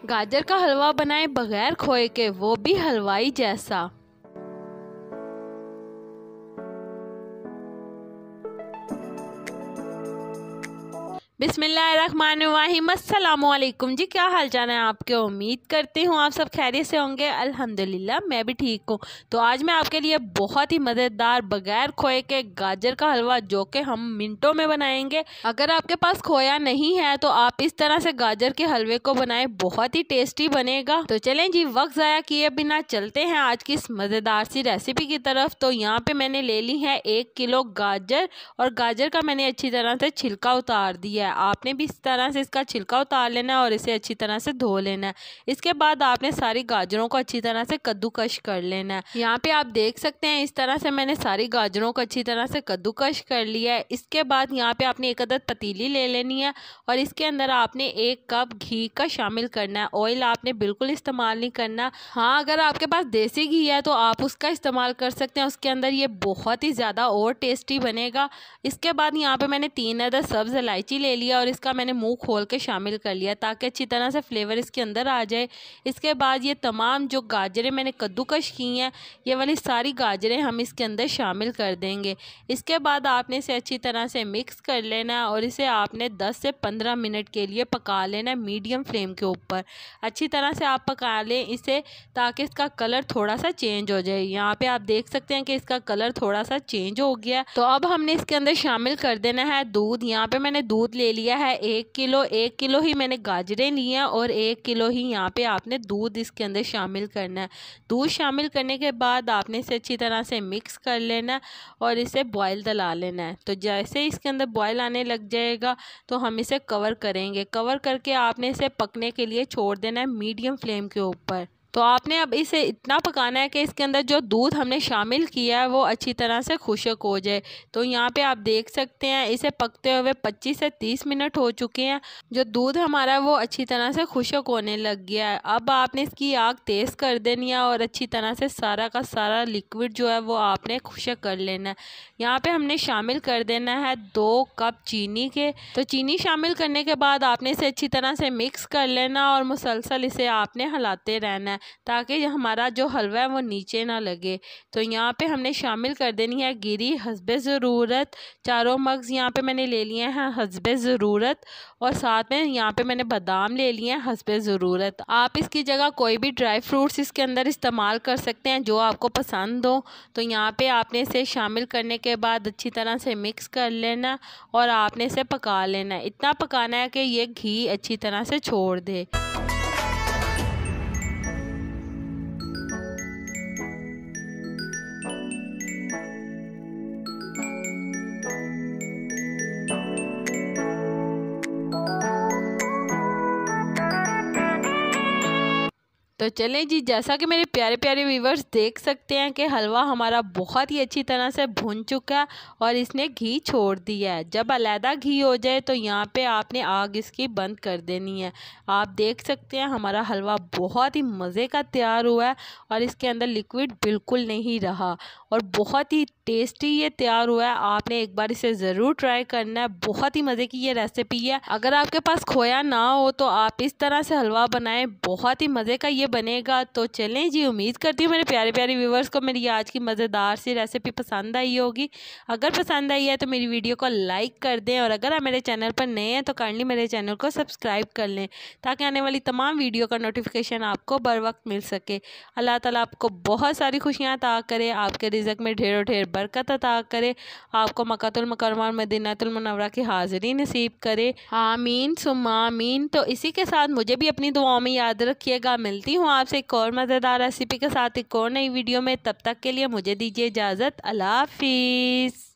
गाजर का हलवा बनाए बगैर खोए के, वो भी हलवाई जैसा। बिस्मिल्लाहिर्रहमानिर्रहीम। अस्सलामुअलैकुम जी, क्या हाल चाल है आपके? उम्मीद करती हूँ आप सब खैरियत से होंगे। अल्हम्दुलिल्लाह मैं भी ठीक हूँ। तो आज मैं आपके लिए बहुत ही मज़ेदार बगैर खोए के गाजर का हलवा, जो कि हम मिनटों में बनाएंगे। अगर आपके पास खोया नहीं है तो आप इस तरह से गाजर के हलवे को बनाएं, बहुत ही टेस्टी बनेगा। तो चलें जी, वक्त ज़ाया किए बिना चलते हैं आज की इस मज़ेदार सी रेसिपी की तरफ। तो यहाँ पे मैंने ले ली है 1 किलो गाजर, और गाजर का मैंने अच्छी तरह से छिलका उतार दिया है। आपने भी इस तरह से इसका छिलका उतार लेना है और इसे अच्छी तरह से धो लेना है। इसके बाद आपने सारी गाजरों को अच्छी तरह से कद्दूकश कर लेना है। यहाँ पे आप देख सकते हैं इस तरह से मैंने सारी गाजरों को अच्छी तरह से कद्दूकश कर लिया है। इसके बाद यहाँ पे आपने एक अदद पतीली ले लेनी है और इसके अंदर आपने 1 कप घी का शामिल करना है। ऑयल आपने बिल्कुल इस्तेमाल नहीं करना। हाँ, अगर आपके पास देसी घी है तो आप उसका इस्तेमाल कर सकते हैं, उसके अंदर ये बहुत ही ज़्यादा और टेस्टी बनेगा। इसके बाद यहाँ पे मैंने 3 अदद सब्ज़ इलायची ले लिया और इसका मैंने मुंह खोल के शामिल कर लिया ताकि अच्छी तरह से फ्लेवर इसके अंदर आ जाए। इसके बाद ये तमाम जो गाजरें मैंने कद्दूकश की हैं, ये वाली सारी गाजरें हम इसके अंदर शामिल कर देंगे। इसके बाद आपने इसे अच्छी तरह से मिक्स कर लेना है और इसे आपने 10 से 15 मिनट के लिए पका लेना है मीडियम फ्लेम के ऊपर। अच्छी तरह से आप पका लें इसे ताकि इसका कलर थोड़ा सा चेंज हो जाए। यहाँ पे आप देख सकते हैं कि इसका कलर थोड़ा सा चेंज हो गया। तो अब हमने इसके अंदर शामिल कर देना है दूध। यहाँ पे मैंने दूध ले लिया है 1 किलो। 1 किलो ही मैंने गाजरें ली हैं और 1 किलो ही यहाँ पे आपने दूध इसके अंदर शामिल करना है। दूध शामिल करने के बाद आपने इसे अच्छी तरह से मिक्स कर लेना है और इसे बॉयल दिला लेना है। तो जैसे ही इसके अंदर बॉयल आने लग जाएगा तो हम इसे कवर करेंगे। कवर करके आपने इसे पकने के लिए छोड़ देना है मीडियम फ्लेम के ऊपर। तो आपने अब इसे इतना पकाना है कि इसके अंदर जो दूध हमने शामिल किया है वो अच्छी तरह से खुश्क हो जाए। तो यहाँ पे आप देख सकते हैं इसे पकते हुए 25 से 30 मिनट हो चुके हैं। जो दूध हमारा है वो अच्छी तरह से खुश्क होने लग गया है। अब आपने इसकी आग तेज़ कर देनी है और अच्छी तरह से सारा का सारा लिक्विड जो है वो आपने खुश्क कर लेना है। यहाँ पे हमने शामिल कर देना है 2 कप चीनी के। तो चीनी शामिल करने के बाद आपने इसे अच्छी तरह से मिक्स कर लेना और मुसलसल इसे आपने हिलाते रहना है ताकि हमारा जो हलवा है वो नीचे ना लगे। तो यहाँ पे हमने शामिल कर देनी है गिरी हस्बे ज़रूरत। 4 मग्ज़ यहाँ पे मैंने ले लिए हैं हस्बे ज़रूरत, और साथ में यहाँ पे मैंने बादाम ले लिए हैं हस्बे ज़रूरत। आप इसकी जगह कोई भी ड्राई फ्रूट्स इसके अंदर इस्तेमाल कर सकते हैं जो आपको पसंद हो। तो यहाँ पे आपने इसे शामिल करने के बाद अच्छी तरह से मिक्स कर लेना और आपने इसे पका लेना है। इतना पकाना है कि ये घी अच्छी तरह से छोड़ दे। तो चलें जी, जैसा कि मेरे प्यारे प्यारे व्यूवर्स देख सकते हैं कि हलवा हमारा बहुत ही अच्छी तरह से भुन चुका है और इसने घी छोड़ दिया है। जब अलहदा घी हो जाए तो यहाँ पे आपने आग इसकी बंद कर देनी है। आप देख सकते हैं हमारा हलवा बहुत ही मज़े का तैयार हुआ है और इसके अंदर लिक्विड बिल्कुल नहीं रहा और बहुत ही टेस्टी ये तैयार हुआ है। आपने एक बार इसे ज़रूर ट्राई करना है, बहुत ही मज़े की ये रेसिपी है। अगर आपके पास खोया ना हो तो आप इस तरह से हलवा बनाएं, बहुत ही मज़े का ये बनेगा। तो चलें जी, उम्मीद करती हूँ मेरे प्यारे प्यारे व्यूवर्स को मेरी आज की मज़ेदार सी रेसिपी पसंद आई होगी। अगर पसंद आई है तो मेरी वीडियो को लाइक कर दें और अगर आप मेरे चैनल पर नए हैं तो काइंडली मेरे चैनल को सब्सक्राइब कर लें ताकि आने वाली तमाम वीडियो का नोटिफिकेशन आपको बर वक्त मिल सके। अल्लाह ताला आपको बहुत सारी खुशियाँ अता करे, आपके रिज़्क़ में ढेरों ढेर बरकत अता करे, आपको मक्कातुल मुकर्रमा और मदीनातुल मुनव्वरा की हाज़िरी नसीब करे। आमीन सुम्मा आमीन। तो इसी के साथ मुझे भी अपनी दुआओं में याद रखिएगा। मिलती हूँ आपसे एक और मज़ेदार रेसिपी के साथ एक और नई वीडियो में। तब तक के लिए मुझे दीजिए इजाज़त। अल्लाह हाफ़िज़।